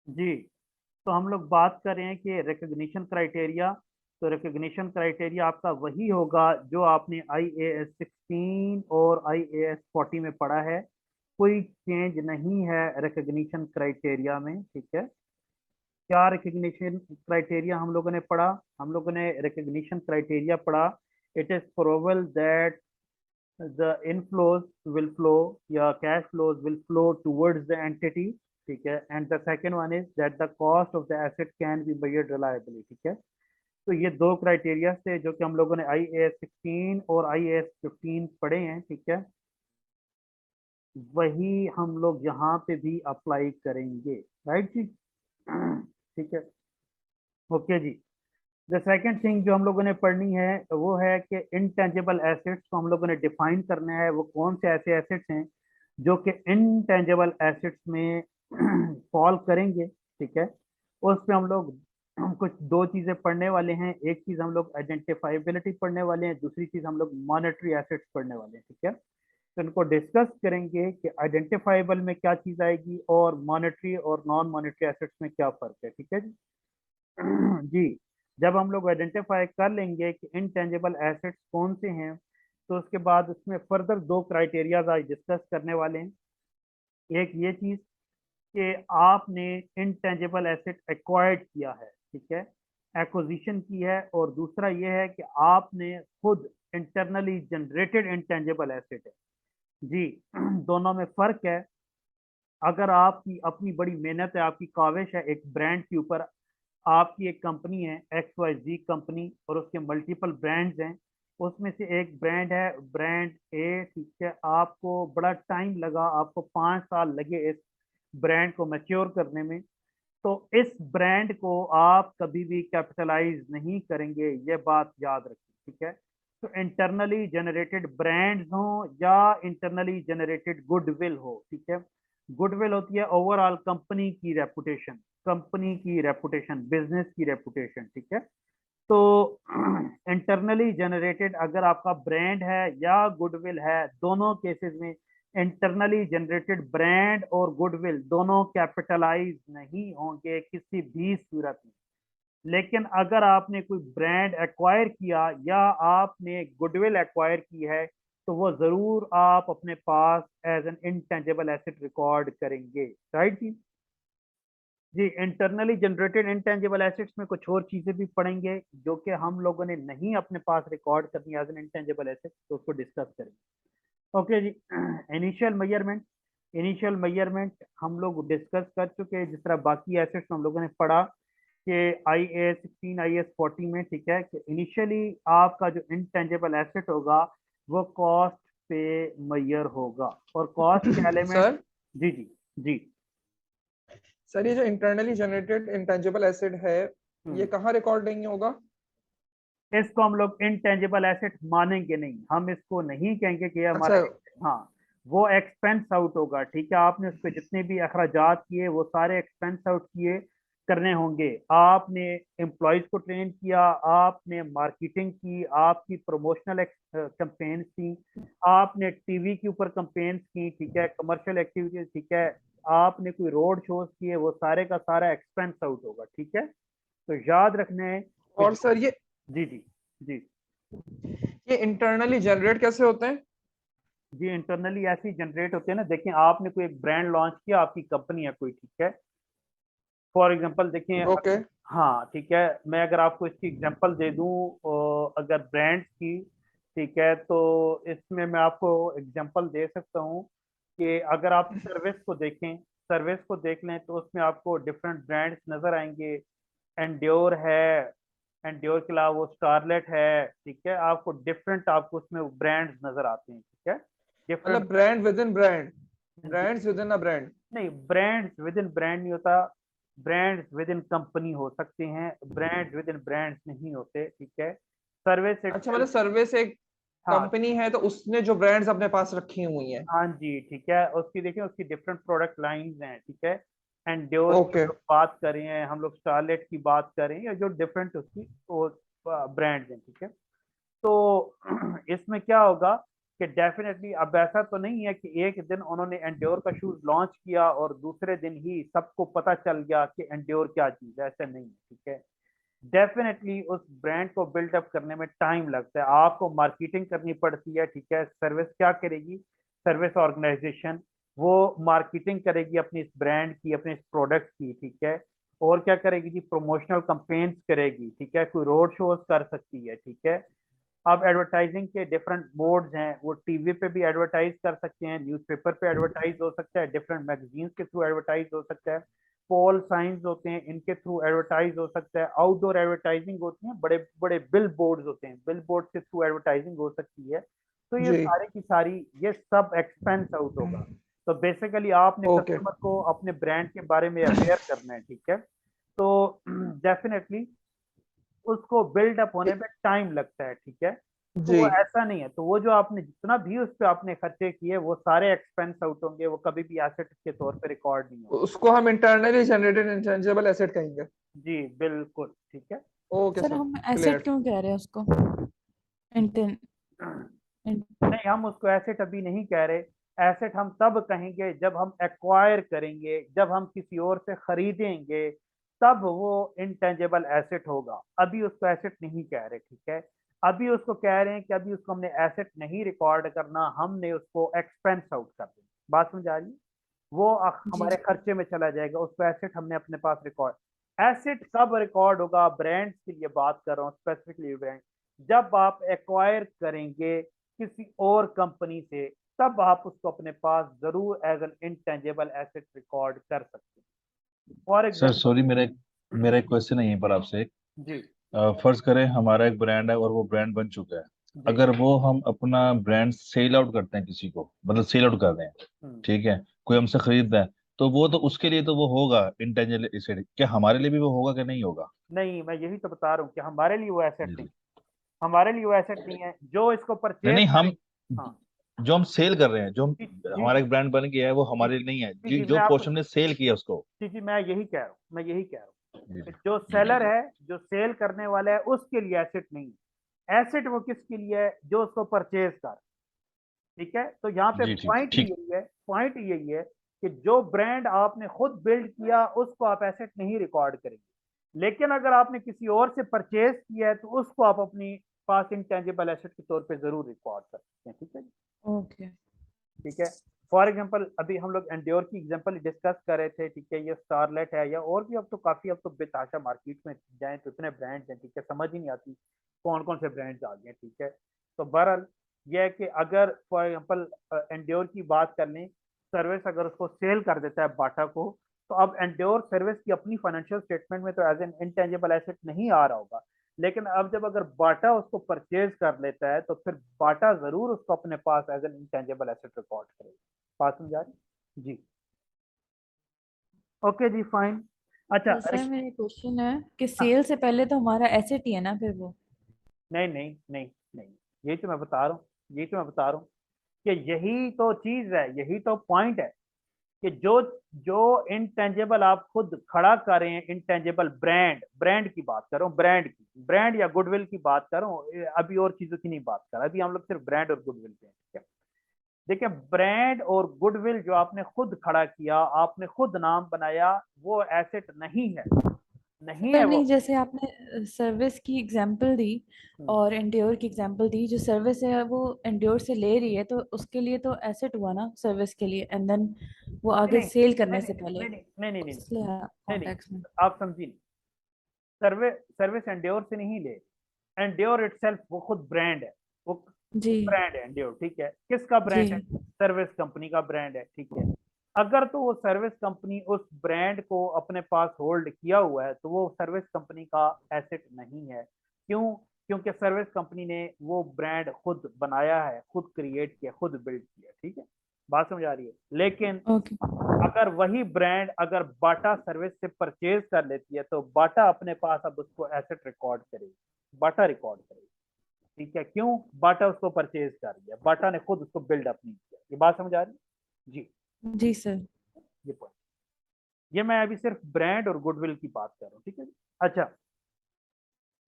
जी, तो हम लोग बात कर रहे हैं कि रिकग्निशन क्राइटेरिया। तो रिकग्निशन क्राइटेरिया आपका वही होगा जो आपने IAS 16 और IAS 40 में पढ़ा है। कोई चेंज नहीं है रिकग्निशन क्राइटेरिया में, ठीक है। क्या रिकग्निशन क्राइटेरिया हम लोगों ने पढ़ा? हम लोगों ने रिकग्निशन क्राइटेरिया पढ़ा, it is probable that the inflows will flow या cash flows will flow towards the entity, ठीक है। and the second one is that the cost of the asset can be measured reliably, ठीक है। तो ये दो criteria थे जो कि हम लोगों ने IAS 16 और IAS 15 पढ़े हैं, ठीक है। वही हम लोग यहाँ पे भी अप्लाई करेंगे, राइट जी। ठीक है, ओके जी। द सेकंड थिंग जो हम लोगों ने पढ़नी है वो है कि इनटेंजिबल एसेट्स को हम लोगों ने डिफाइन करना है। वो कौन से ऐसे एसेट्स हैं जो कि इनटेंजिबल एसेट्स में फॉल करेंगे, ठीक है। उस पे हम लोग कुछ दो चीजें पढ़ने वाले हैं। एक चीज हम लोग आइडेंटिफाइबिलिटी पढ़ने वाले हैं, दूसरी चीज हम लोग मॉनेटरी एसेट्स पढ़ने वाले हैं, ठीक है। तो इनको डिस्कस करेंगे कि आइडेंटिफाइबल में क्या चीज आएगी और मॉनेटरी और नॉन मॉनेटरी एसेट्स में क्या फर्क है, ठीक है जी। जी, जब हम लोग आइडेंटिफाई कर लेंगे कि इनटेंजिबल एसेट्स कौन से हैं, तो उसके बाद उसमें फर्दर दो क्राइटेरियाज आज डिस्कस करने वाले हैं। एक ये चीज कि आपने इनटेंजिबल एसेट एक्वायर्ड किया है, ठीक है, एक्विजिशन की है, और दूसरा ये है कि आपने खुद इंटरनली जनरेटेड इनटेंजिबल एसेट है। जी, दोनों में फर्क है। अगर आपकी अपनी बड़ी मेहनत है, आपकी काविश है एक ब्रांड के ऊपर, आपकी एक कंपनी है XYZ कंपनी और उसके मल्टीपल ब्रांड्स हैं, उसमें से एक ब्रांड है ब्रांड ए, ठीक है। आपको बड़ा टाइम लगा, आपको 5 साल लगे इस ब्रांड को मैच्योर करने में। तो इस ब्रांड को आप कभी भी कैपिटलाइज नहीं करेंगे, ये बात याद रखिए, ठीक है। तो इंटरनली जनरेटेड ब्रांड्स हो या इंटरनली जनरेटेड गुडविल हो, ठीक है। गुडविल होती है ओवरऑल कंपनी की रेपुटेशन, कंपनी की रेपुटेशन, बिजनेस की रेपुटेशन, ठीक है। तो इंटरनली जनरेटेड अगर आपका ब्रांड है या गुडविल है, दोनों केसेस में इंटरनली जनरेटेड ब्रांड और गुडविल दोनों कैपिटलाइज नहीं होंगे किसी भी सूरत में। लेकिन अगर आपने कोई ब्रांड एक्वायर किया या आपने गुडविल एक्वायर की है, तो वो जरूर आप अपने पास as an intangible asset record करेंगे, राइट जी। जी, इंटरनली जनरेटेड इंटेंजिबल एसेट्स में कुछ और चीजें भी पढ़ेंगे जो कि हम लोगों ने नहीं अपने पास रिकॉर्ड करनी एज एन इंटेंजिबल एसेट, तो उसको डिस्कस करेंगे। ओके जी। इनिशियल मेजरमेंट, इनिशियल मेजरमेंट हम लोग डिस्कस कर चुके हैं। जिस तरह बाकी एसेट्स हम लोगों ने पढ़ा कि IAS 16 IAS 40 में, ठीक है, कि इनिशियली आपका जो इंटेंजिबल एसेट होगा वो कॉस्ट पे मेजर होगा, और कॉस्ट के एलिमेंट। सर जी जी जी। सर ये जो इंटरनली जनरेटेड इंटेंजिबल एसेट है, ये हम्म, कहाँ रिकॉर्ड नहीं होगा? इसको हम लोग इनटेंजिबल एसेट मानेंगे नहीं, हम इसको नहीं कहेंगे कि ये हमारा। अच्छा। हाँ, वो एक्सपेंस आउट होगा, ठीक है। आपने उस पर जितने भी अखराजात किए वो सारे एक्सपेंस आउट किए करने होंगे। आपने एम्प्लॉयज को ट्रेन किया, आपने मार्केटिंग की, आपकी प्रमोशनल कैंपेन्स की, आपने टीवी के ऊपर कैंपेन्स की, ठीक है, कमर्शियल एक्टिविटीज, ठीक है, आपने कोई रोड शोज किए, वो सारे का सारा एक्सपेंस आउट होगा, ठीक है। तो याद रखना है कि और सर जी जी जी ये इंटरनली जनरेट कैसे होते हैं? जी, इंटरनली ऐसे ही जनरेट होते हैं ना। देखिए, आपने कोई एक ब्रांड लॉन्च किया, आपकी कंपनी है कोई, ठीक है। फॉर एग्जांपल देखिए, ओके। हाँ ठीक है, मैं अगर आपको इसकी एग्जांपल दे दूं अगर ब्रांड्स की, ठीक है, तो इसमें मैं आपको एग्जांपल दे सकता हूँ कि अगर आप सर्विस को देखें, सर्विस को देख लें, तो उसमें आपको डिफरेंट ब्रांड्स नजर आएंगे। एंड्योर है, एंड्योर के अलावा वो स्टारलेट है, ठीक है। आपको डिफरेंट, आपको उसमें ब्रांड्स नजर आते हैं, ठीक है, डिफरेंट। मतलब brand with in brand, brands with in a brand. नहीं, ब्रांड्स विद इन ब्रांड नहीं होता, ब्रांड्स विद इन कंपनी हो सकते हैं, ब्रांड्स विद इन ब्रांड्स नहीं होते, ठीक है। सर्विस अच्छा, इटसेल्फ। मतलब सर्विस एक हाँ कंपनी है तो उसने जो ब्रांड्स अपने पास रखी हुई हैं। हाँ जी, ठीक है, उसकी देखिए, उसकी डिफरेंट प्रोडक्ट लाइंस हैं, ठीक है। एंड्योर की ओके। जो बात कर रहे हैं हम लोग, स्टारलेट की बात कर रहे हैं, या जो डिफरेंट उसकी वो ब्रांड्स हैं, ठीक है। तो इसमें क्या होगा कि डेफिनेटली अब ऐसा तो नहीं है कि एक दिन उन्होंने एंड्योर का शूज लॉन्च किया और दूसरे दिन ही सबको पता चल गया कि एंड्योर क्या चीज है, ऐसा नहीं है, ठीक है। डेफिनेटली उस ब्रांड को बिल्डअप करने में टाइम लगता है, आपको मार्केटिंग करनी पड़ती है, ठीक है। सर्विस क्या करेगी, सर्विस ऑर्गेनाइजेशन वो मार्केटिंग करेगी अपनी इस ब्रांड की, अपने इस प्रोडक्ट की, ठीक है। और क्या करेगी जी, प्रमोशनल कंपेन्स करेगी, ठीक है, कोई रोड शोज कर सकती है, ठीक है। अब एडवर्टाइजिंग के डिफरेंट मोड्स हैं, वो टीवी पे भी एडवर्टाइज कर सकते हैं, न्यूज़पेपर पे एडवर्टाइज हो सकता है, डिफरेंट मैगजीन्स के थ्रू एडवर्टाइज हो सकता है, पोल साइंस होते हैं इनके थ्रू एडवर्टाइज हो सकता है, आउटडोर एडवर्टाइजिंग होती है, बड़े बड़े बिल बोर्ड होते हैं, बिल बोर्ड के थ्रू एडवर्टाइजिंग हो सकती है। तो ये जी। सारी की सारी ये सब एक्सपेंस आउट होगा। तो बेसिकली आपने ओके। कस्टमर को अपने ब्रांड के बारे में अवेयर करना है, ठीक है। तो डेफिनेटली उसको बिल्डअप होने में टाइम लगता है, ठीक है। तो जी, वो ऐसा नहीं है, तो वो जो आपने जितना भी उस पे आपने खर्चे किए वो सारे एक्सपेंस आउट होंगे, वो कभी भी एसेट के तौर पे रिकॉर्ड नहीं होंगे। उसको हम इंटरनली जनरेटेड इंटेंजिबल एसेट कहेंगे। जी बिल्कुल, ठीक है। ओके सर सर, हम एसेट क्लियर। क्यों कह रहे हैं उसको? इंटेन नहीं, हम उसको एसेट अभी नहीं कह रहे। एसेट हम तब कहेंगे जब हम एक्वायर करेंगे, जब हम किसी और से खरीदेंगे, तब वो इंटेंजिबल एसेट होगा। अभी उसको एसेट नहीं कह रहे, ठीक है। अभी उसको कह रहे हैं कि अभी उसको हमने एसेट नहीं रिकॉर्ड करना, हमने उसको एक्सपेंस आउट कर देना। बात समझ आ रही है? वो जी हमारे खर्चे में चला जाएगा, उसको एसेट हमने अपने पास रिकॉर्ड। एसेट कब रिकॉर्ड होगा, ब्रांड्स के लिए बात कर रहा हूँ स्पेसिफिकली ब्रांड, जब आप एक्वायर करेंगे किसी और कंपनी से, तब आप उसको अपने पास जरूर as an intangible asset record कर सकते हैं। For sir example. सॉरी, मेरा एक क्वेश्चन है यहीं पर आपसे एक। जी फर्ज करें हमारा एक ब्रांड है और वो ब्रांड बन चुका है। जी। अगर वो हम अपना ब्रांड सेल आउट करते हैं किसी को, मतलब सेल आउट कर रहे हैं, हम्म, ठीक है, कोई हमसे खरीदता है, तो वो तो उसके लिए तो वो होगा इंटेंजिबल एसेट, क्या हमारे लिए भी वो होगा कि नहीं होगा? नहीं, मैं यही तो बता रहा हूँ कि हमारे लिए वो एसेट जी नहीं, जी। हमारे लिए वो एसेट नहीं है जो इसको नहीं परचेज नहीं, हम करेंगे। हाँ जो हम सेल कर रहे हैं, जो हम जी जी हमारा जी एक ब्रांड बन गया है, वो जी हमारे लिए नहीं है, जी जी, जो मैं आपको पोर्शन ने सेल किया उसको। जी जी मैं यही कह रहा हूँ, मैं यही कह रहा हूँ जी कि जी जो जी जी सेलर है, जो सेल करने वाला है, उसके लिए एसेट नहीं है। एसेट वो किसके लिए है, जो उसको परचेज कर, ठीक है। तो यहाँ पे जी ठीक पॉइंट ही ठीक। यही है, पॉइंट यही है कि जो ब्रांड आपने खुद बिल्ड किया उसको आप एसेट नहीं रिकॉर्ड करेंगे, लेकिन अगर आपने किसी और से परचेज किया है तो उसको आप अपनी पास इंटेंजिबल एसेट के तौर पे जरूर रिकॉर्ड कर सकते हैं, ठीक है। ओके। ठीक है। फॉर एग्जांपल अभी हम लोग एंड्योर की एग्जांपल डिस्कस कर रहे थे, ठीक है। ये स्टारलेट है या और भी, अब तो काफी, अब तो बेताशा मार्केट में जाए तो इतने ब्रांड्स हैं, ठीक है, समझ ही नहीं आती कौन कौन से ब्रांड्स आ गए हैं, ठीक है। तो बहरहाल यह है कि अगर फॉर एग्जांपल एंड्योर की बात कर लें, सर्विस अगर उसको सेल कर देता है बाटा को, तो अब एंड्योर सर्विस की अपनी फाइनेंशियल स्टेटमेंट में तो एज एन इंटेंजिबल एसेट नहीं आ रहा होगा, लेकिन अब जब अगर बाटा उसको परचेज कर लेता है तो फिर बाटा जरूर उसको अपने पास as an intangible asset record करेगा। बात समझ आ रही जी? ओके जी, फाइन। अच्छा तो सर मेरा क्वेश्चन है कि हाँ, सेल से पहले तो हमारा एसेट ही है ना फिर वो? नहीं नहीं नहीं नहीं, यही तो मैं बता रहा हूँ, यही तो मैं बता रहा हूँ कि यही तो चीज है, यही तो पॉइंट है कि जो जो इंटेंजिबल आप खुद खड़ा कर रहे हैं, इंटेंजिबल ब्रांड, ब्रांड की बात कर रहा हूँ, ब्रांड की, ब्रांड या गुडविल की बात कर रहा हूँ, अभी और चीजों की नहीं बात कर रहा, अभी हम लोग सिर्फ ब्रांड और गुडविल पे हैं, ठीक है। देखिए, ब्रांड और गुडविल जो आपने खुद खड़ा किया, आपने खुद नाम बनाया, वो एसेट नहीं है, नहीं है सर वो। नहीं, जैसे आपने सर्विस की एग्जांपल दी हम्म, और एंड्योर की एग्जांपल दी, जो सर्विस है वो एंड्योर से ले रही है तो उसके लिए तो एसेट हुआ ना सर्विस के लिए, एंड देन वो नहीं आगे नहीं सेल नहीं करने से पहले नहीं नहीं नहीं नहीं नहीं इसलिए नहीं नहीं, कॉन्टेक्स्ट में। आप समझी नहीं। सर्विस एंड्योर से नहीं ले, एंड्योर इटसेल्फ वो खुद ब्रांड है, वो जी ब्रांड है एंड्योर, ठीक है। किसका जी ब्रांड है? सर्विस कंपनी का ब्रांड है, ठीक है। अगर तो वो सर्विस कंपनी उस ब्रांड को अपने पास होल्ड किया हुआ है तो वो सर्विस कंपनी का एसेट नहीं है। क्यों? क्योंकि सर्विस कंपनी ने वो ब्रांड खुद बनाया है, खुद क्रिएट किया, खुद बिल्ड किया, ठीक है। बात समझ आ रही है? लेकिन ओके। अगर वही ब्रांड अगर बाटा सर्विस से परचेज कर लेती है तो बाटा अपने पास अब उसको एसेट रिकॉर्ड करेगी, बाटा रिकॉर्ड करेगी, ठीक है। क्यों? बाटा उसको परचेज कर लिया, बाटा ने खुद उसको बिल्डअप नहीं किया। ये बात समझ आ रही है जी? जी सर। ये पॉइंट, ये मैं अभी सिर्फ ब्रांड और गुडविल की बात कर रहा हूँ, ठीक है। अच्छा,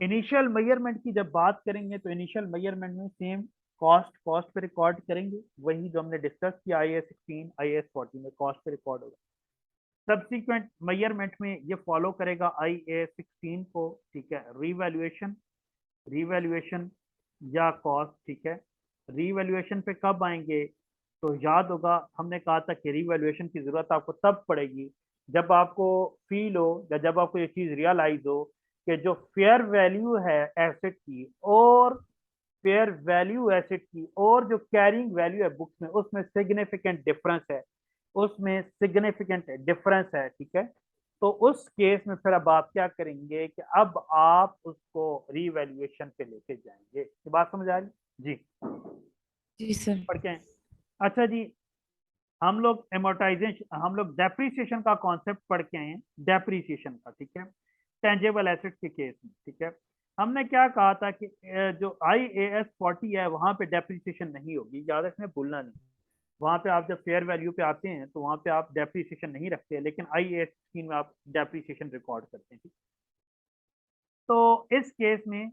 इनिशियल मेजरमेंट की जब बात करेंगे तो इनिशियल मेजरमेंट में सेम कॉस्ट कॉस्ट पे रिकॉर्ड करेंगे, वही जो हमने डिस्कस किया IAS 16 IAS 40 में कॉस्ट पे रिकॉर्ड होगा। सब्सिक्वेंट मेजरमेंट में ये फॉलो करेगा IAS 16 को, ठीक है। रीवैल्यूएशन या कॉस्ट, ठीक है। रीवैल्यूएशन पे कब आएंगे, तो याद होगा हमने कहा था कि रीवैल्यूएशन की जरूरत आपको तब पड़ेगी जब आपको फील हो या जब आपको ये चीज रियलाइज हो कि जो फेयर वैल्यू है एसेट की और फेयर वैल्यू एसेट की और जो कैरिंग वैल्यू है बुक्स में, उसमें सिग्निफिकेंट डिफरेंस है, उसमें सिग्निफिकेंट डिफरेंस है, ठीक है। तो उस केस में फिर अब आप क्या करेंगे कि अब आप उसको रीवैल्यूएशन पे लेके जाएंगे। ये बात समझ आ रही जी? जी सर। पढ़ के आए? अच्छा जी, हम लोग एमोर्टाइजेशन, हम लोग डेप्रिसिएशन का कॉन्सेप्ट पढ़ के आए हैं, डेप्रिसिएशन का, ठीक है। टेंजेबल एसेट के केस में, ठीक है। हमने क्या कहा था कि जो IAS 40 है वहां पे डेप्रिसिएशन नहीं होगी, याद रखना, भूलना नहीं। वहां पे आप जब फेयर वैल्यू पे आते हैं तो वहां पे आप डेप्रिसिएशन नहीं रखते, लेकिन IAS 16 में आप डेप्रिसिएशन रिकॉर्ड करते हैं, ठीक। तो इस केस में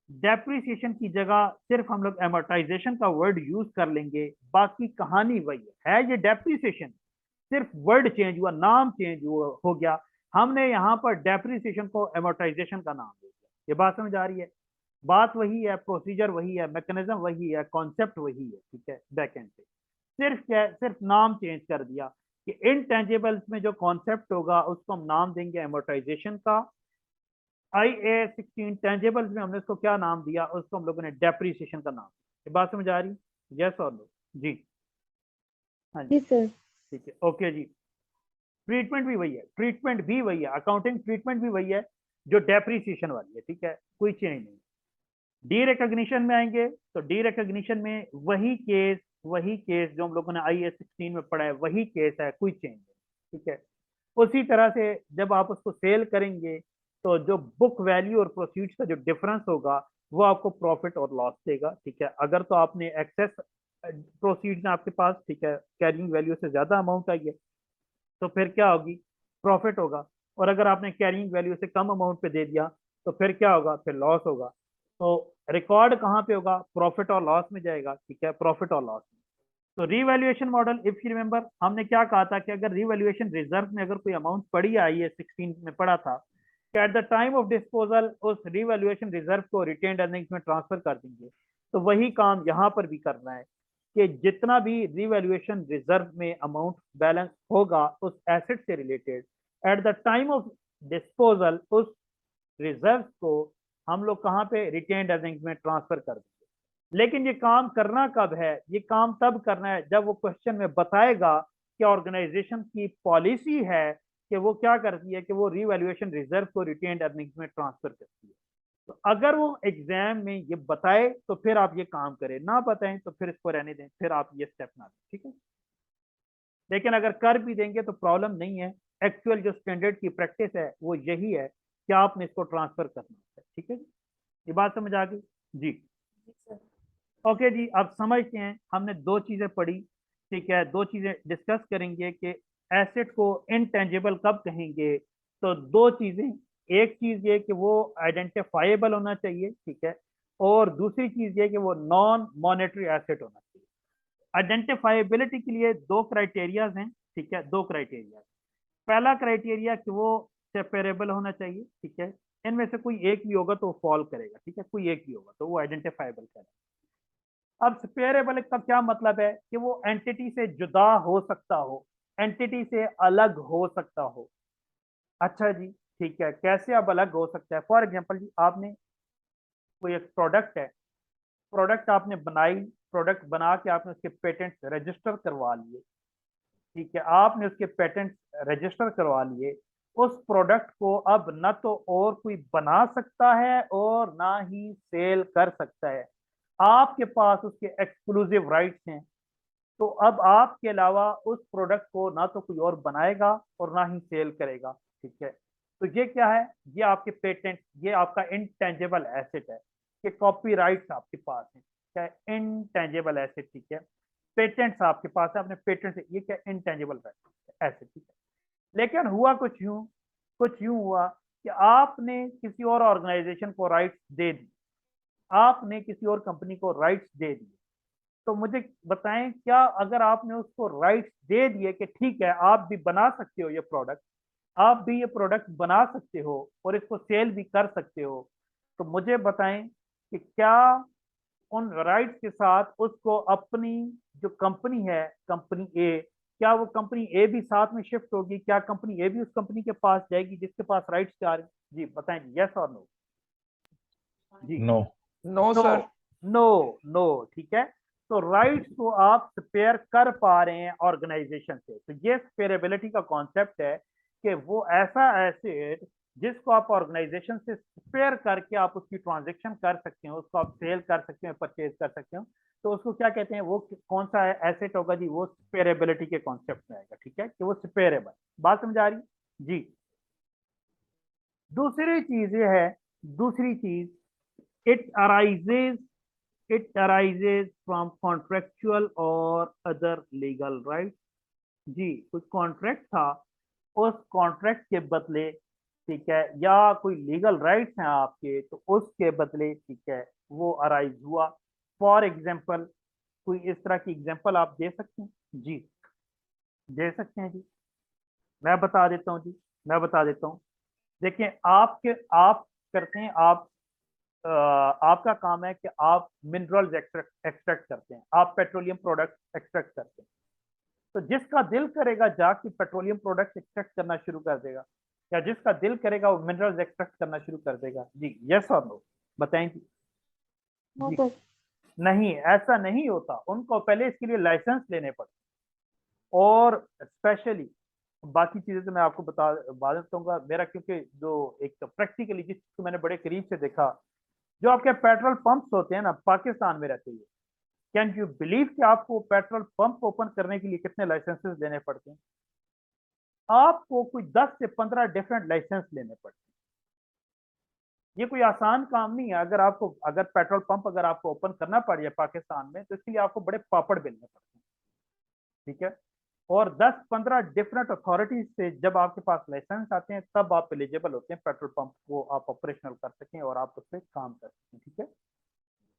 डेप्रिसिएशन की जगह सिर्फ हम लोग एमोर्टाइजेशन का वर्ड यूज कर लेंगे, बाकी कहानी वही है ये डेप्रिसिएशन, सिर्फ वर्ड चेंज हुआ, नाम चेंज हो गया। हमने यहाँ पर डेप्रिसिएशन को एमोर्टाइजेशन का नाम दे दिया। ये बात समझ आ रही है? बात वही है, प्रोसीजर वही है, मैकेनिज्म वही है, कॉन्सेप्ट वही है, ठीक है। बैक एंड पे सिर्फ क्या है, सिर्फ नाम चेंज कर दिया कि इनटेंजिबल्स में जो कॉन्सेप्ट होगा उसको हम नाम देंगे एमोर्टाइजेशन का। IAS 16 टेंजिबल्स में हमने उसको क्या नाम दिया, उसको हम लोगों ने डेप्रिसिएशन का नाम दिया। ये बात समझ आ रही? यस और नो? जी हाँ जी सर। ठीक है, ओके जी। ट्रीटमेंट भी वही है, ट्रीटमेंट भी वही है, अकाउंटिंग ट्रीटमेंट भी वही है जो डेप्रिसिएशन वाली है, ठीक है, कोई चेंज नहीं। डी रिकॉग्निशन में आएंगे तो डी रिकॉग्निशन में वही केस जो हम लोगों ने IAS 16 में पढ़ा है, वही केस है, कोई चेंज नहीं, ठीक है। उसी तरह से जब आप उसको सेल करेंगे तो जो बुक वैल्यू और प्रोसीड्स का जो डिफरेंस होगा वो आपको प्रॉफिट और लॉस देगा, ठीक है। अगर तो आपने एक्सेस प्रोसीड्स में आपके पास, ठीक है, कैरिंग वैल्यू से ज्यादा अमाउंट आई है तो फिर क्या होगी, प्रॉफिट होगा। और अगर आपने कैरिंग वैल्यू से कम अमाउंट पे दे दिया तो फिर क्या होगा, फिर लॉस होगा। तो रिकॉर्ड कहाँ पे होगा, प्रॉफिट और लॉस में जाएगा, ठीक है, प्रॉफिट और लॉस में। तो revaluation model, if you remember, हमने क्या कहा था कि अगर रीवैल्यूएशन रिजर्व में अगर कोई अमाउंट पड़ी आई है 16 में पड़ा था कि at the time of disposal उस रीवैल्यूएशन रिजर्व को रिटेन्ड अर्निंग्स में ट्रांसफर कर देंगे। तो वही काम यहाँ पर भी करना है कि जितना भी रीवैल्यूएशन रिजर्व में अमाउंट बैलेंस होगा उस एसेट से related, at the time of disposal उस रिजर्व को हम लोग कहाँ पे, रिटेन्ड अर्निंग्स में ट्रांसफर कर देंगे। लेकिन ये काम करना कब है, ये काम तब करना है जब वो क्वेश्चन में बताएगा कि ऑर्गेनाइजेशन की पॉलिसी है कि वो क्या करती है कि वो रीवैल्यूएशन रिजर्व को रिटेन्ड अर्निंग्स में ट्रांसफर करती है। तो अगर वो एग्जाम में ये बताए तो फिर आप ये काम करें, ना बताएं तो फिर इसको रहने दें, फिर आप ये स्टेप ना लें, ठीक है। लेकिन अगर कर भी देंगे तो प्रॉब्लम नहीं है, एक्चुअल जो स्टैंडर्ड की प्रैक्टिस है वो यही है कि आपने इसको ट्रांसफर करना है, ठीक है। ये बात समझ आ गई जी? ओके जी, अब समझते हैं, हमने दो चीजें पढ़ी, ठीक है, दो चीजें डिस्कस करेंगे कि एसेट को इनटेंजिबल कब कहेंगे। तो दो चीजें, एक चीज ये कि वो आइडेंटिफाइबल होना चाहिए, ठीक है, और दूसरी चीज ये कि वो नॉन मॉनेटरी एसेट होना चाहिए। आइडेंटिफाइबिलिटी के लिए दो क्राइटेरियाज हैं, ठीक है, दो क्राइटेरिया। पहला क्राइटेरिया कि वो सेपरेबल होना चाहिए, ठीक है, इनमें से कोई एक भी होगा तो वो फॉल करेगा, ठीक है, कोई एक भी होगा तो वो आइडेंटिफाइबल करेगा। अब सेपरेबल का क्या मतलब है कि वो एंटिटी से जुदा हो सकता हो, एंटिटी से अलग हो सकता हो। अच्छा जी, ठीक है, कैसे अब अलग हो सकता है? फॉर एग्जांपल जी, आपने कोई एक प्रोडक्ट है, प्रोडक्ट आपने बनाई, प्रोडक्ट बना के आपने उसके पेटेंट रजिस्टर करवा लिए, ठीक है, आपने उसके पेटेंट रजिस्टर करवा लिए। उस प्रोडक्ट को अब न तो और कोई बना सकता है और ना ही सेल कर सकता है, आपके पास उसके एक्सक्लूसिव राइट्स हैं। तो अब आपके अलावा उस प्रोडक्ट को ना तो कोई और बनाएगा और ना ही सेल करेगा, ठीक है। तो ये क्या है, ये आपके पेटेंट, ये आपका इनटेंजिबल एसेट है कि कॉपीराइट्स आपके पास हैं, क्या इनटेंजिबल एसेट, ठीक है। पेटेंट्स आपके पास है, अपने पेटेंट से, ये क्या इनटेंजिबल एसेट, ठीक है। लेकिन हुआ कुछ यूं हुआ कि आपने किसी और ऑर्गेनाइजेशन को राइट्स दे दी, आपने किसी और कंपनी को राइट्स दे दिए, तो मुझे बताएं, क्या अगर आपने उसको राइट्स दे दिए कि ठीक है आप भी बना सकते हो ये प्रोडक्ट, आप भी ये प्रोडक्ट बना सकते हो और इसको सेल भी कर सकते हो, तो मुझे बताएं कि क्या उन राइट्स के साथ उसको अपनी जो कंपनी है, कंपनी ए, क्या वो कंपनी ए भी साथ में शिफ्ट होगी? क्या कंपनी ए भी उस कंपनी के पास जाएगी जिसके पास राइट्स आ रहे हैं? जी बताएं, यस और नो? जी no. No no, sir. No, no, ठीक है। तो राइट्स को आप स्पेयर कर पा रहे हैं ऑर्गेनाइजेशन से, तो ये स्पेयरेबिलिटी का कॉन्सेप्ट है कि वो ऐसा एसेट जिसको आप ऑर्गेनाइजेशन से स्पेयर करके आप उसकी ट्रांजेक्शन कर सकते हो, उसको आप सेल कर सकते हो, परचेज कर सकते हो, तो उसको क्या कहते हैं? वो कौन सा एसेट होगा जी? वो स्पेयरेबिलिटी के कॉन्सेप्ट में आएगा, ठीक है, कि वो स्पेयरेबल। बात समझ आ रही जी? दूसरी चीज ये है, दूसरी चीज, it arises it arises from contractual or other legal rights। जी, कोई कॉन्ट्रैक्ट था, उस कॉन्ट्रैक्ट के बदले, ठीक है, या कोई लीगल राइट्स हैं आपके, तो उसके बदले, ठीक है, वो अराइज हुआ। फॉर एग्जाम्पल, कोई इस तरह की एग्जाम्पल आप दे सकते हैं? जी दे सकते हैं जी, मैं बता देता हूँ जी, मैं बता देता हूँ। देखिए, आप करते हैं, आपका काम है कि आप मिनरल्स एक्सट्रैक्ट करते हैं, आप पेट्रोलियम प्रोडक्ट एक्सट्रैक्ट करते हैं, तो जिसका दिल करेगा जाके पेट्रोलियम प्रोडक्ट एक्सट्रैक्ट करना शुरू कर देगा, या जिसका दिल करेगा वो मिनरल्स एक्सट्रैक्ट करना शुरू कर देगा। जी यस और नो? बताएं जी। नो जी सर। नहीं, ऐसा नहीं होता, उनको पहले इसके लिए लाइसेंस लेने पड़ते, और स्पेशली बाकी चीजें तो मैं आपको बता देता हूँ। मेरा क्योंकि जो एक प्रैक्टिकली जिसको मैंने बड़े करीब से देखा, जो आपके पेट्रोल पंप्स होते हैं ना, पाकिस्तान में रहते हैं, कैन यू बिलीव कि आपको पेट्रोल पंप ओपन करने के लिए कितने लाइसेंसेस लेने पड़ते हैं? आपको कोई 10 से 15 डिफरेंट लाइसेंस लेने पड़ते हैं। ये कोई आसान काम नहीं है। अगर पेट्रोल पंप अगर आपको ओपन करना पड़ जाए पाकिस्तान में, तो इसके लिए आपको बड़े पापड़ बेलने पड़ते हैं, ठीक है। और 10-15 डिफरेंट अथॉरिटीज से जब आपके पास लाइसेंस आते हैं, तब आप एलिजिबल होते हैं पेट्रोल पंप को आप ऑपरेशनल कर सकें और आप उस पर काम कर सकें, ठीक है।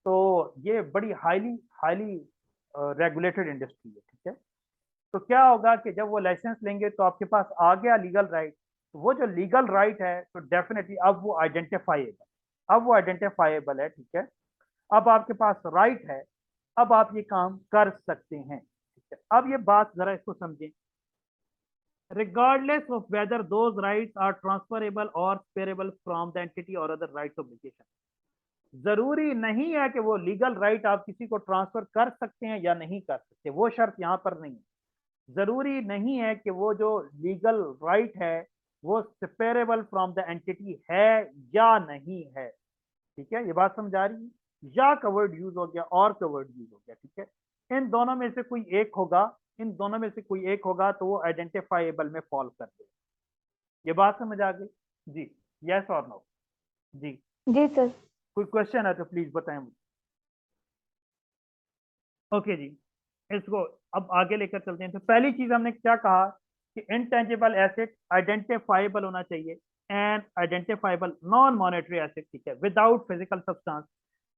तो ये बड़ी हाईली हाईली रेगुलेटेड इंडस्ट्री है, ठीक है। तो क्या होगा कि जब वो लाइसेंस लेंगे तो आपके पास आ गया लीगल राइट, तो वो जो लीगल राइट है तो डेफिनेटली अब वो आइडेंटिफाइएबल है, ठीक है। अब आपके पास राइट है, अब आप ये काम कर सकते हैं, ठीक है। अब ये बात जरा इसको समझें, regardless of whether those rights are transferable or spareable from the entity or other rights obligation। जरूरी नहीं है कि वो लीगल राइट आप किसी को ट्रांसफर कर सकते हैं या नहीं कर सकते, वो शर्त यहाँ पर नहीं है। जरूरी नहीं है कि वो जो लीगल राइट है वो सेपरेबल फ्रॉम द एंटिटी है या नहीं है, ठीक है। ये बात समझ आ रही है? या का वर्ड यूज हो गया और का वर्ड यूज हो गया, ठीक है। इन दोनों में से कोई एक होगा, इन दोनों में से कोई एक होगा तो वो आइडेंटिफाइबल में फॉल कर देगा। ये बात समझ आ गई जी? यस और नो? जी जी सर। कोई क्वेश्चन है तो प्लीज बताएं मुझे। ओके जी, इसको अब आगे लेकर चलते हैं। तो पहली चीज हमने क्या कहा कि इनटेंजिबल एसेट आइडेंटिफाइबल होना चाहिए, and identifiable non monetary asset, ठीक है, विदाउट फिजिकल सब्सटेंस।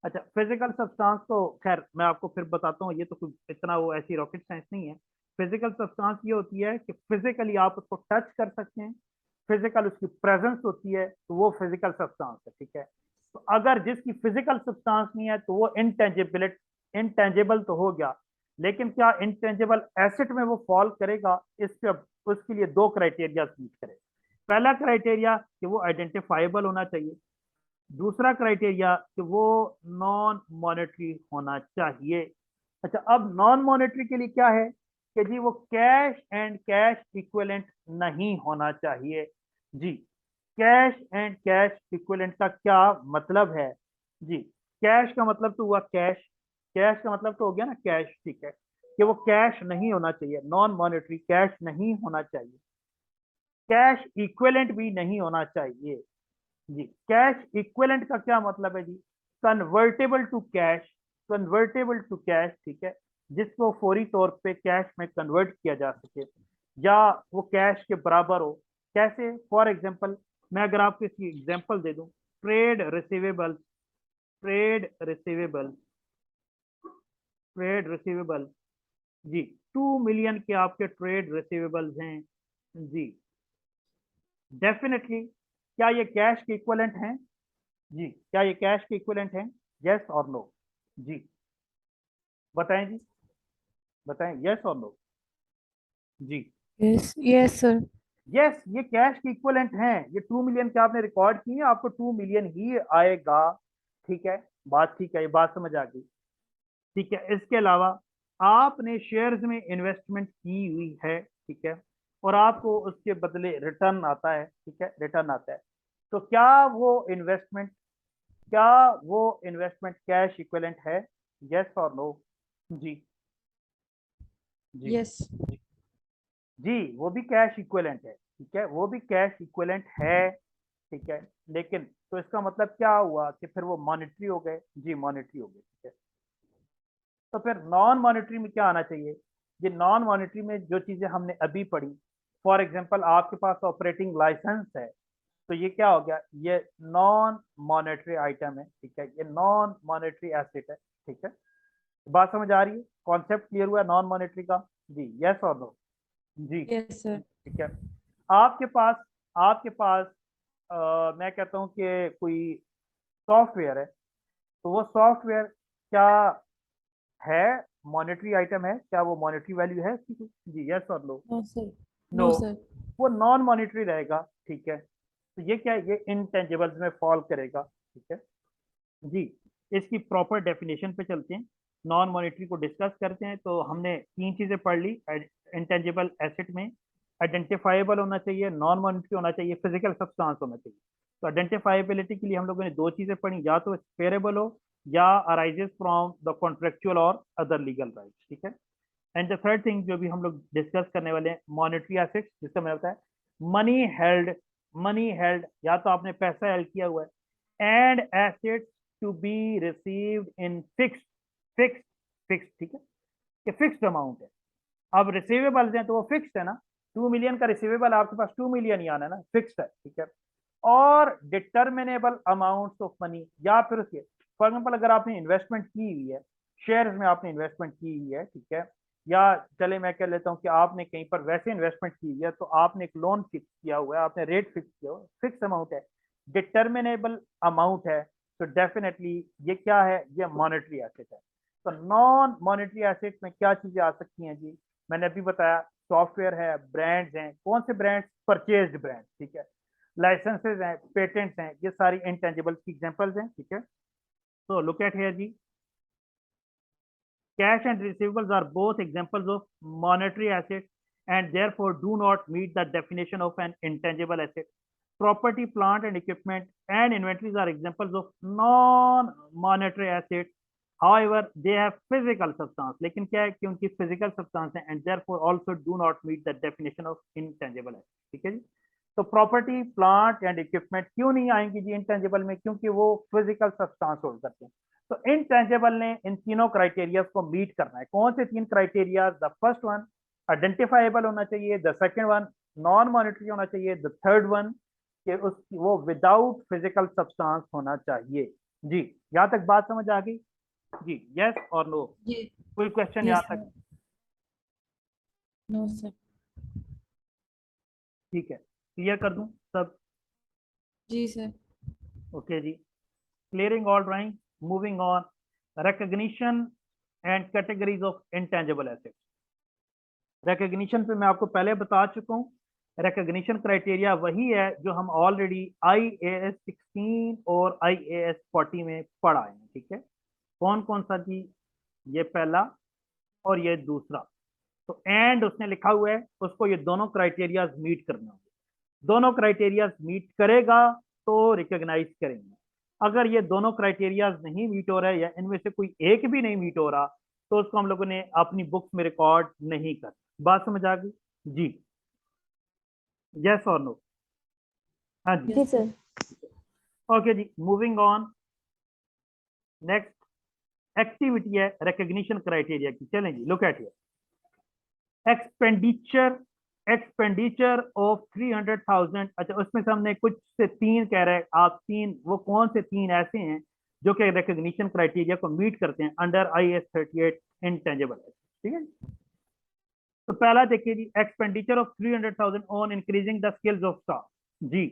अच्छा, फिजिकल सब्सटेंस तो खैर मैं आपको फिर बताता हूँ, ये तो कुछ इतना वो ऐसी रॉकेट साइंस नहीं है। फिजिकल सब्सटेंस ये होती है कि फिजिकली आप उसको टच कर सकते हैं, फिजिकल उसकी प्रेजेंस होती है, तो वो फिजिकल सब्सटेंस है, ठीक है। तो अगर जिसकी फिजिकल सब्सटेंस नहीं है तो वो इंटेंजिबल तो हो गया, लेकिन क्या इंटेंजिबल एसेट में वो फॉल करेगा? इसके उसके लिए दो क्राइटेरिया मीट करेगा। पहला क्राइटेरिया कि वो आइडेंटिफाइबल होना चाहिए, दूसरा क्राइटेरिया कि वो नॉन मॉनेटरी होना चाहिए। अच्छा, अब नॉन मॉनेटरी के लिए क्या है कि जी वो कैश एंड कैश इक्विवेलेंट नहीं होना चाहिए। जी, कैश एंड कैश इक्विवेलेंट का क्या मतलब है? जी, कैश का मतलब तो हुआ कैश, कैश का मतलब तो हो गया ना कैश, ठीक है, कि वो कैश नहीं होना चाहिए, नॉन मॉनेटरी कैश नहीं होना चाहिए, कैश इक्विवेलेंट भी नहीं होना चाहिए। जी, कैश इक्विवेलेंट का क्या मतलब है जी? Convertible to cash, convertible to cash, ठीक है, जिसको फौरी तौर पे कैश में कन्वर्ट किया जा सके, या वो कैश के बराबर हो। कैसे? फॉर एग्जांपल, मैं अगर आपको इसकी एग्जांपल दे दूं, trade receivable, trade receivable, trade receivable जी, 2 मिलियन के आपके ट्रेड रिसीवेबल्स हैं जी, डेफिनेटली क्या ये कैश के इक्विवेलेंट हैं जी, क्या ये कैश के इक्विवेलेंट हैं? यस और नो जी, बताएं जी, बताएं यस और नो जी। Yes yes sir. यस, ये कैश के इक्विवेलेंट हैं, ये 2 मिलियन के आपने रिकॉर्ड किए, आपको 2 मिलियन ही आएगा। ठीक है, बात ठीक है, ये बात समझ आ गई। ठीक है, इसके अलावा आपने शेयर्स में इन्वेस्टमेंट की हुई है, ठीक है, और आपको उसके बदले रिटर्न आता है, ठीक है, रिटर्न आता है, तो क्या वो इन्वेस्टमेंट कैश इक्विवेलेंट है? यस और नो जी, जी यस जी, वो भी कैश इक्विवेलेंट है, ठीक है, वो भी कैश इक्विवेलेंट है, ठीक है, लेकिन तो इसका मतलब क्या हुआ कि फिर वो मॉनेटरी हो गए जी, मॉनेटरी हो गए, ठीक है। तो फिर नॉन मॉनेटरी में क्या आना चाहिए? ये नॉन मॉनेटरी में जो चीजें हमने अभी पढ़ी, फॉर एग्जांपल आपके पास ऑपरेटिंग लाइसेंस है, तो ये क्या हो गया? ये नॉन मॉनेटरी आइटम है, ठीक है, ये नॉन मॉनेटरी एसेट है, ठीक है। बात समझ आ रही है? कॉन्सेप्ट क्लियर हुआ नॉन मॉनेटरी का जी? यस और नो जी, यस सर। ठीक है। आपके पास मैं कहता हूँ कि कोई सॉफ्टवेयर है, तो वो सॉफ्टवेयर क्या है? मॉनेटरी आइटम है? क्या वो मॉनेटरी वैल्यू है इसकी कोई? जी, यस और no? No sir. No, no sir. वो नॉन मॉनेटरी रहेगा, ठीक है। तो ये क्या है? ये इनटेंजिबल्स में फॉल करेगा, ठीक है जी। इसकी प्रॉपर डेफिनेशन पे चलते हैं, नॉन मॉनेटरी को डिस्कस करते हैं। तो हमने 3 चीजें पढ़ ली इंटेंजिबल एसेट में, आइडेंटिफाइबल होना चाहिए, नॉन मॉनेटरी होना चाहिए, फिजिकल सब्सटेंस होना चाहिए। तो आइडेंटिफाइबिलिटी के लिए हम लोगों ने 2 चीजें पढ़ी, या तो स्पेरेबल हो या अराइजेस फ्रॉम द कॉन्ट्रेक्चुअल और अदर लीगल राइट्स, ठीक है। एंड द थर्ड थिंग जो भी हम लोग डिस्कस करने वाले हैं, मॉनेटरी एसेट्स, जिसका मतलब होता है मनी हेल्ड, या तो आपने पैसा हेल्ड किया हुआ है, and assets to be received in fixed, ठीक है, ये फिक्स्ड अमाउंट है। अब रिसीवेबल्स हैं तो वो फिक्स्ड है ना, 2 मिलियन का रिसीवेबल आपके पास 2 मिलियन ही आना है ना, फिक्स्ड है, ठीक है। और डिटर्मिनेबल अमाउंट्स ऑफ मनी, या फिर उसके फॉर एग्जाम्पल अगर आपने इन्वेस्टमेंट की हुई है, शेयर्स में आपने इन्वेस्टमेंट की हुई है, ठीक है, या चले मैं कह लेता हूँ कि आपने कहीं पर वैसे इन्वेस्टमेंट की हुई है, तो आपने एक लोन फिक्स किया हुआ है, आपने रेट फिक्स किया हुआ है, फिक्स अमाउंट है, डिटर्मिनेबल अमाउंट है, तो डेफिनेटली ये क्या है? ये मॉनेटरी एसेट है। तो नॉन मॉनेटरी एसेट में क्या चीजें आ सकती हैं जी? मैंने अभी बताया, सॉफ्टवेयर है, ब्रांड्स हैं, कौन से ब्रांड्स? परचेज्ड ब्रांड, ठीक है, लाइसेंसेज हैं, पेटेंट्स हैं, ये सारी इंटेंजिबल्स की एग्जांपल्स हैं, ठीक है। तो लुक एट हियर जी, cash and receivables are both examples of monetary assets and therefore do not meet the definition of an intangible asset. Property, plant and equipment and inventories are examples of non-monetary assets. However, they have physical substance. लेकिन क्या है कि उनकी physical substance है, and therefore also do not meet the definition of intangible asset. ठीक है जी? तो property, plant and equipment क्यों नहीं आएंगी जी इंटेंजिबल में? क्योंकि वो फिजिकल सब्सटेंस होल्ड करते हैं। तो इनटेंजिबल ने इन तीनों क्राइटेरियाज को मीट करना है। कौन से 3 criteria? The first one identifiable होना चाहिए, the second one non monetary होना चाहिए, द थर्ड वन कि उसकी वो विदाउट फिजिकल सब्सटेंस होना चाहिए जी। यहाँ तक बात समझ आ गई जी? यस और नो? ये कोई क्वेश्चन यस यहाँ तक? No sir. ठीक है, क्लियर कर दूं सब? जी सर। ओके जी, clearing all drawing, moving on, recognition and categories of intangible assets. recognition पे मैं आपको पहले बता चुका हूँ, recognition क्राइटेरिया वही है जो हम ऑलरेडी IAS 16 और IAS 40 में पढ़ा है, ठीक है। कौन कौन सा जी? ये पहला और ये दूसरा। तो एंड उसने लिखा हुआ है, उसको ये दोनों क्राइटेरिया मीट करना होगा, दोनों क्राइटेरिया मीट करेगा तो रिकॉग्नाइज करेंगे। अगर ये दोनों क्राइटेरिया नहीं मीट हो रहा है या इनमें से कोई एक भी नहीं मीट हो रहा, तो उसको हम लोगों ने अपनी बुक्स में रिकॉर्ड नहीं कर। बात समझ आ गई जी? यस और नो? हाँ जी, यस सर। ओके जी, मूविंग ऑन। नेक्स्ट एक्टिविटी है रिकॉग्निशन क्राइटेरिया की। चलें जी, look at here, expenditure of 300,000। अच्छा, उसमें से हमने कुछ से 3 कह रहे हैं आप, 3 वो कौन से 3 ऐसे हैं जो कि रिकॉग्निशन क्राइटेरिया को मीट करते हैं अंडर IAS 38 इंटेंजिबल एसेट्स, ठीक है। तो पहला देखिए जी, expenditure of 300,000 on increasing the skills of staff. जी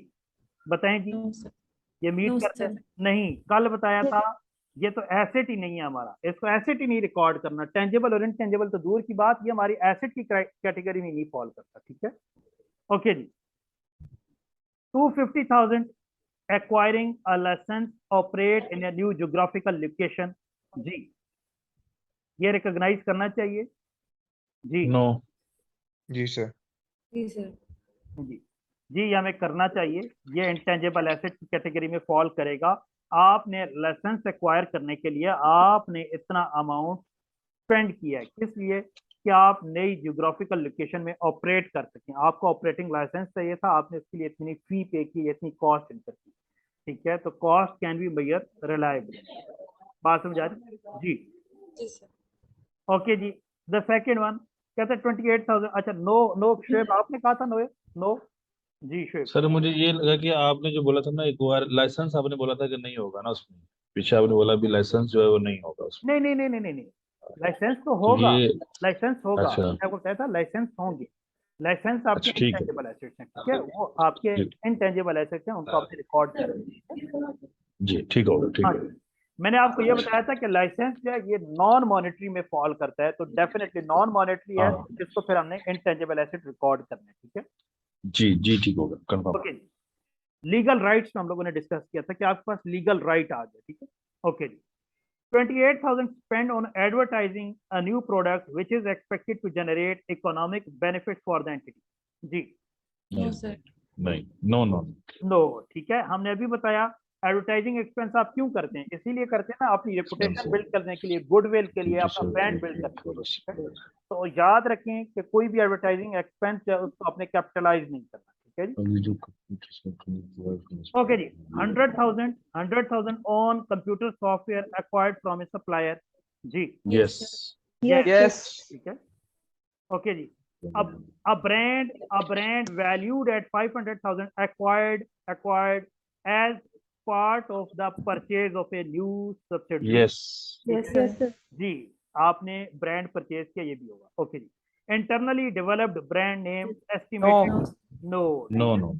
बताएं जी, नो सर, ये मीट नो करते हैं? सर। नहीं, कल बताया था, ये तो एसेट ही नहीं है हमारा, इसको एसेट ही नहीं रिकॉर्ड करना। टेंजिबल और इनटेंजिबल तो दूर की बात, ये हमारी एसेट की कैटेगरी में नहीं फॉल करता, ठीक है। ओके जी, 250,000 acquiring a licence operate in a new geographical location. जी ये रिकॉग्नाइज करना चाहिए जी। नो। जी सर। जी सर। जी जी, ये हमें करना चाहिए, ये इंटेंजिबल एसेट की कैटेगरी में फॉल करेगा। आपने लाइसेंस एक्वायर करने के लिए आपने इतना अमाउंट स्पेंड किया है, किस लिए? कि आप नई जियोग्राफिकल लोकेशन में ऑपरेट कर सकें, आपको ऑपरेटिंग लाइसेंस चाहिए था, आपने उसके लिए इतनी फी पे की, इतनी कॉस्ट इनकर की, ठीक है। तो cost can be measure reliable, बात समझ आ रही? जी जी सर। ओके जी। द सेकेंड वन कहते हैं 28,000। अच्छा, नो नो शुएब, आपने कहा था नो, नो जी शुएब। सर मुझे ये लगा कि आपने जो बोला था ना एक बार, लाइसेंस आपने बोला था कि नहीं होगा ना उसमें, पीछे आपने बोला भी लाइसेंस जो है वो नहीं होगा उसमें। नहीं नहीं नहीं नहीं नहीं नहीं, लाइसेंस तो तो होगा, ये लाइसेंस होगा, अच्छा। मैं आपको कहता लाइसेंस होंगे। लाइसेंस आपके अच्छा ठीक है। इंटेंजिबल एसेट्स हैं, ठीक है, वो आपके जी इंटेंजिबल एसेट्स हैं, उनको आपने रिकॉर्ड करना है। जी ठीक होगा, ठीक हाँ है। जी, मैंने आपको ये बताया था कि लाइसेंस जो है ये नॉन मॉनेटरी में फॉल करता है, तो डेफिनेटली नॉन मॉनेटरी है, हाँ जिसको फिर हमने इंटेंजिबल एसेट रिकॉर्ड करना है, ठीक है। जी जी ठीक होगा, कंफर्म। ओके जी, लीगल राइट्स में हम लोगों ने डिस्कस किया था कि आपके पास लीगल राइट आ जाए, ठीक है। ओके जी, 28,000 spent on advertising a new product which is expected to generate economic benefit for the entity। जी नो सर। नहीं, नो नो। नो, ठीक है, हमने अभी बताया एडवर्टाइजिंग एक्सपेंस आप क्यों करते हैं, इसीलिए करते हैं ना, अपनी रेपुटेशन बिल्ड करने के लिए, गुडविल के लिए, अपना ब्रांड बिल्ड करने के लिए, ठीक है? तो याद रखें कि कोई भी एडवर्टाइजिंग एक्सपेंस है उसको आपने कैपिटलाइज नहीं करना, ठीक है जी। ओके जी, 100,000 on computer software acquired from a supplier. जी यस। Yes, yes. ठीक है। ओके जी, अब a brand valued at 500,000 acquired as part of the purchase of a new subsidiary। Yes. Yes sir. जी आपने ब्रांड परचेज किया, ये भी होगा। ओके जी, internally developed brand name estimated. No, no no.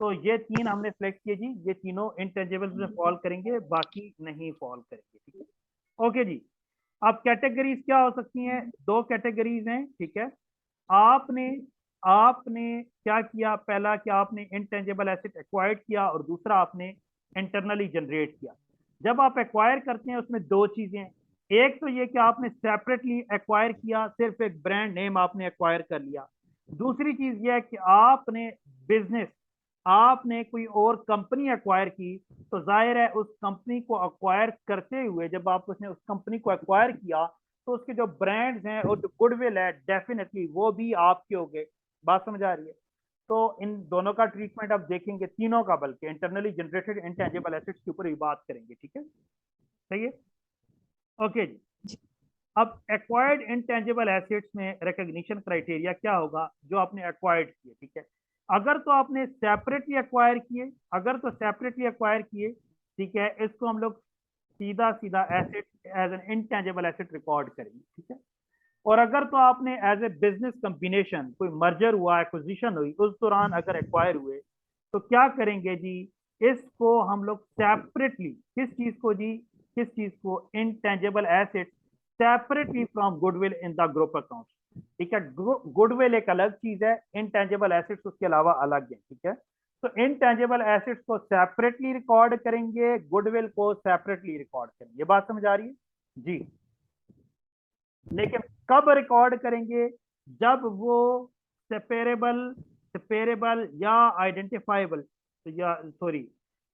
तो ये तीन हमने सेलेक्ट किए जी, ये तीनों इंटेंजिबल्स में फॉल करेंगे, बाकी नहीं फॉल करेंगे, ठीक है। ओके जी, अब कैटेगरीज क्या हो सकती हैं? दो कैटेगरीज हैं, ठीक है। आपने आपने क्या किया? पहला कि आपने इंटेंजिबल एसेट एक्वायर्ड किया, और दूसरा आपने इंटरनली जनरेट किया। जब आप एक्वायर करते हैं उसमें दो चीजें हैं, एक तो ये कि आपने सेपरेटली एक्वायर किया, सिर्फ एक ब्रांड नेम आपने एक्वायर कर लिया। दूसरी चीज ये है कि आपने बिजनेस, आपने कोई और कंपनी एक्वायर की, तो जाहिर है उस कंपनी को एक्वायर करते हुए जब आप उसने उस कंपनी को एक्वायर किया, तो उसके जो ब्रांड्स हैं और जो गुडविल है डेफिनेटली वो भी आपके हो गए। बात समझ आ रही है? तो इन दोनों का ट्रीटमेंट आप देखेंगे, तीनों का, बल्कि इंटरनली जनरेटेड इंटेंजिबल एसेट्स के ऊपर भी बात करेंगे, ठीक है, सही है। ओके जी, अब एक्वायर्ड इंटेंजिबल एसेट्स में रिकॉग्निशन क्राइटेरिया क्या होगा? जो आपने एक्वायर्ड किए, ठीक है, अगर तो आपने सेपरेटली एक्वायर किए, अगर तो सेपरेटली एक्वायर किए, ठीक है, इसको हम लोग सीधा सीधा asset as an intangible asset record करेंगे, ठीक है। और अगर तो आपने एज ए बिजनेस कॉम्बिनेशन, कोई मर्जर हुआ, एक्विजिशन हुई, उस दौरान अगर एक्वायर हुए, तो क्या करेंगे जी? इसको हम लोग सेपरेटली, किस चीज को जी? किस चीज को? Intangible asset separately from goodwill in the group account, ठीक है। गुडविल एक अलग चीज है, इंटेंजिबल एसेट्स उसके अलावा अलग है, ठीक है। तो इंटेंजिबल एसेट्स को सेपरेटली रिकॉर्ड करेंगे, गुडविल को सेपरेटली रिकॉर्ड करेंगे। बात समझ आ रही है जी? लेकिन कब रिकॉर्ड करेंगे? जब वो सेपरेबल सेपरेबल या आइडेंटिफाइबल, या सॉरी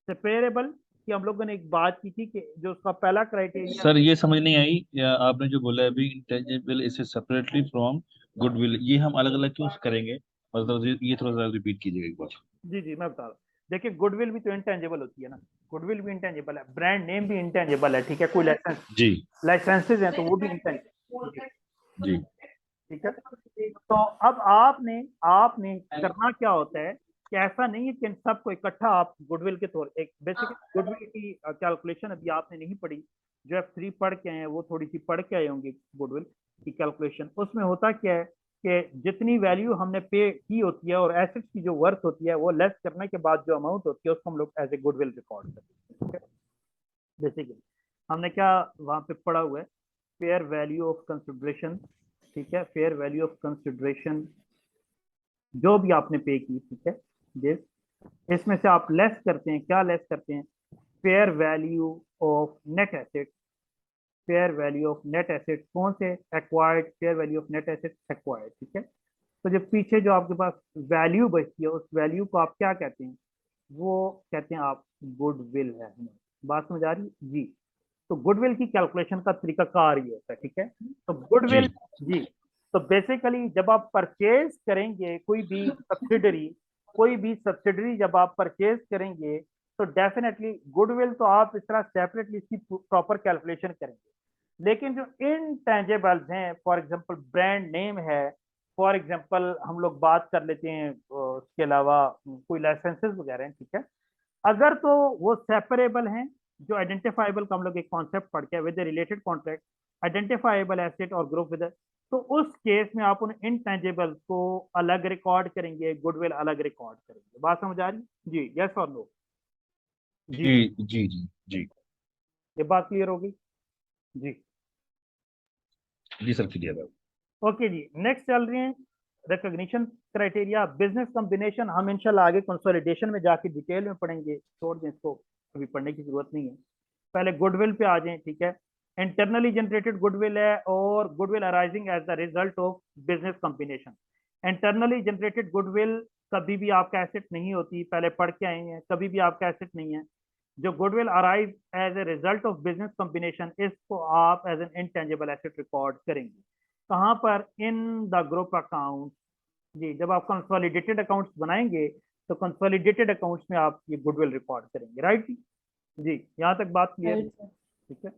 सेपरेबल की हम लोगों ने एक बात की थी कि जो उसका पहला क्राइटेरिया। सर ये समझ नहीं आई, या आपने जो बोला अभी इंटेंजिबल इसे सेपरेटली फ्रॉम गुडविल, ये हम अलग अलग क्यों करेंगे? मतलब ये थोड़ा सा रिपीट कीजिएगा एक बार। जी जी मैं बता रहा हूँ, देखिए गुडविल भी तो इंटेंजिबल होती है ना, गुडविल भी इंटेंजिबल है, ब्रांड नेम भी इंटेंजिबल है, ठीक है, कोई जी लाइसेंसेज हैं तो वो भी इंटेंजिबल, जी। ठीक है। तो अब आपने आपने करना क्या होता है कि कि ऐसा नहीं है कि इन सबको इकट्ठा आप गुडविल के तौर एक बेसिकली गुडविल की कैलकुलेशन अभी आपने नहीं पढ़ी, जो F3 पढ़ के आए हैं वो थोड़ी सी पढ़ के आए होंगे गुडविल की कैलकुलेशन। उसमें होता क्या है कि जितनी वैल्यू हमने पे की होती है और एसेट्स की जो वर्थ होती है वो लेस करने के बाद जो अमाउंट होती है उसको हम लोग एज ए गुडविल रिकॉर्ड करते हैं, ठीक है। बेसिकली हमने क्या वहां पे पढ़ा हुआ है, फेयर वैल्यू ऑफ कंसिडरेशन, ठीक है, फेयर वैल्यू ऑफ कंसिडरेशन जो भी आपने पे की, ठीक है, दिस इसमें से आप लेस करते हैं, क्या लेस करते हैं, fair value of net asset, fair value of net asset कौन से, acquired, fair value of net asset acquired, ठीक है। तो जब पीछे जो आपके पास वैल्यू बचती है उस वैल्यू को आप क्या कहते हैं, वो कहते हैं आप गुडविल है। बात समझ आ रही है जी। तो गुडविल की कैलकुलेशन का तरीका कार ये होता है, ठीक है। तो गुडविल जी, तो बेसिकली जब आप परचेज करेंगे कोई भी सब्सिडरी जब आप परचेज करेंगे तो डेफिनेटली गुडविल तो आप इस तरह सेपरेटली इसकी प्रॉपर कैलकुलेशन करेंगे। लेकिन जो इनटेंजेबल्स हैं, फॉर एग्जांपल ब्रांड नेम है, फॉर एग्जांपल हम लोग बात कर लेते हैं उसके अलावा कोई लाइसेंसेस वगैरह हैं, ठीक है, अगर तो वो सेपरेबल हैं, जो आइडेंटिफाइबल का हम लोग एक कॉन्सेप्ट पढ़ के with related contract identifiable asset और ग्रुप विद, तो उस केस में आप उन इनटेंजेबल्स को अलग रिकॉर्ड करेंगे, गुडविल अलग रिकॉर्ड करेंगे। बात समझ आ रही जी, यस और नो जी, जी जी जी जी ये बात क्लियर होगी जी। जी सर, क्लियर है। ओके जी, नेक्स्ट चल रहे हैं रिकॉग्निशन क्राइटेरिया, बिजनेस कॉम्बिनेशन हम इंशाल्लाह आगे कंसोलिडेशन में जाके डिटेल में पढ़ेंगे, छोड़ दें इसको, अभी पढ़ने की जरूरत नहीं है। पहले गुडविल पे आ जाएं, ठीक है। इंटरनली जनरेटेड गुडविल है और goodwill arising as the result of business combination. Internally generated goodwill कभी भी आपका एसेट नहीं होती, पहले पढ़ के आए हैं, कभी भी आपका एसेट नहीं है। जो goodwill arrive as a result of business combination, इसको आप as an intangible asset record करेंगे। कहाँ पर, इन द ग्रुप अकाउंट जी, जब आप कंसोलिडेटेड अकाउंट्स बनाएंगे तो कंसोलिडेटेड अकाउंट्स में आप ये गुडविल रिकॉर्ड करेंगे, राइट जी, यहाँ तक बात क्लियर, राइट सर। ठीक है।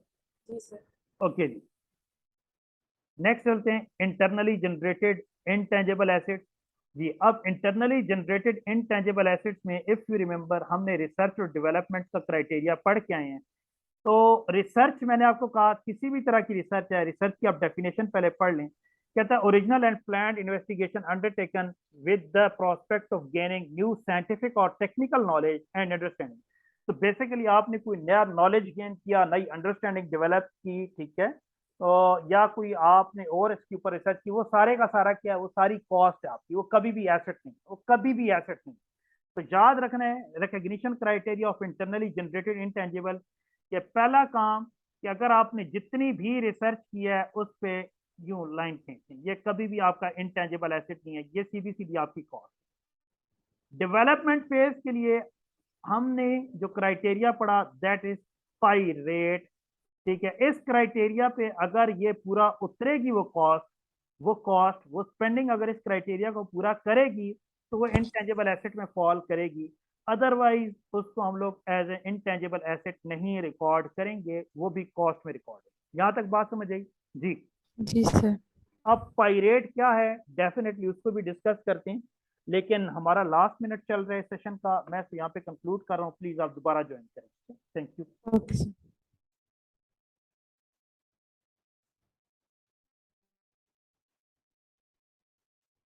जी सर। ओके जी, नेक्स्ट चलते हैं इंटरनली जनरेटेड इनटेंजिबल एसेट्स जी। अब इंटरनली जनरेटेड इनटेंजिबल एसेट्स में इफ यू रिमेंबर हमने रिसर्च और डेवलपमेंट का क्राइटेरिया पढ़ के आए हैं। तो रिसर्च मैंने आपको कहा किसी भी तरह की रिसर्च है, रिसर्च की आप डेफिनेशन पहले पढ़ लें। कहता है original and planned investigation undertaken with the prospect of gaining new scientific और टेक्निकल नॉलेज एंड अंडरस्टैंडिंग। तो बेसिकली आपने कोई नया नॉलेज गेन किया, नई अंडरस्टैंडिंग डेवलप की, ठीक है, या कोई आपने और इसके ऊपर रिसर्च की, वो सारे का सारा क्या है, वो सारी कॉस्ट है आपकी, वो कभी भी एसेट नहीं, वो कभी भी एसेट नहीं। तो याद रखना है recognition criteria of internally generated intangible, ये पहला काम कि अगर आपने जितनी भी रिसर्च की है उस पे यूं लाइन खींचें, ये कभी भी आपका इंटेंजिबल एसेट नहीं है, ये सीधी सीधी आपकी कॉस्ट। डेवलपमेंट फेज के लिए हमने जो क्राइटेरिया पढ़ा दैट इज पाई रेट, ठीक है। इस क्राइटेरिया पे अगर ये पूरा उतरेगी वो स्पेंडिंग अगर इस क्राइटेरिया को पूरा करेगी तो वो इंटेंजिबल एसेट में फॉल करेगी, अदरवाइज उसको हम लोग एज ए इंटेंजिबल एसेट नहीं रिकॉर्ड करेंगे, वो भी कॉस्ट में रिकॉर्ड है। यहाँ तक बात समझ आई जी। जी सर। अब पाई रेट क्या है, डेफिनेटली उसको भी डिस्कस करते हैं, लेकिन हमारा लास्ट मिनट चल रहा है सेशन का, मैं यहाँ पे कंक्लूड कर रहा हूँ, प्लीज आप दोबारा ज्वाइन करें, थैंक यू। Okay sir.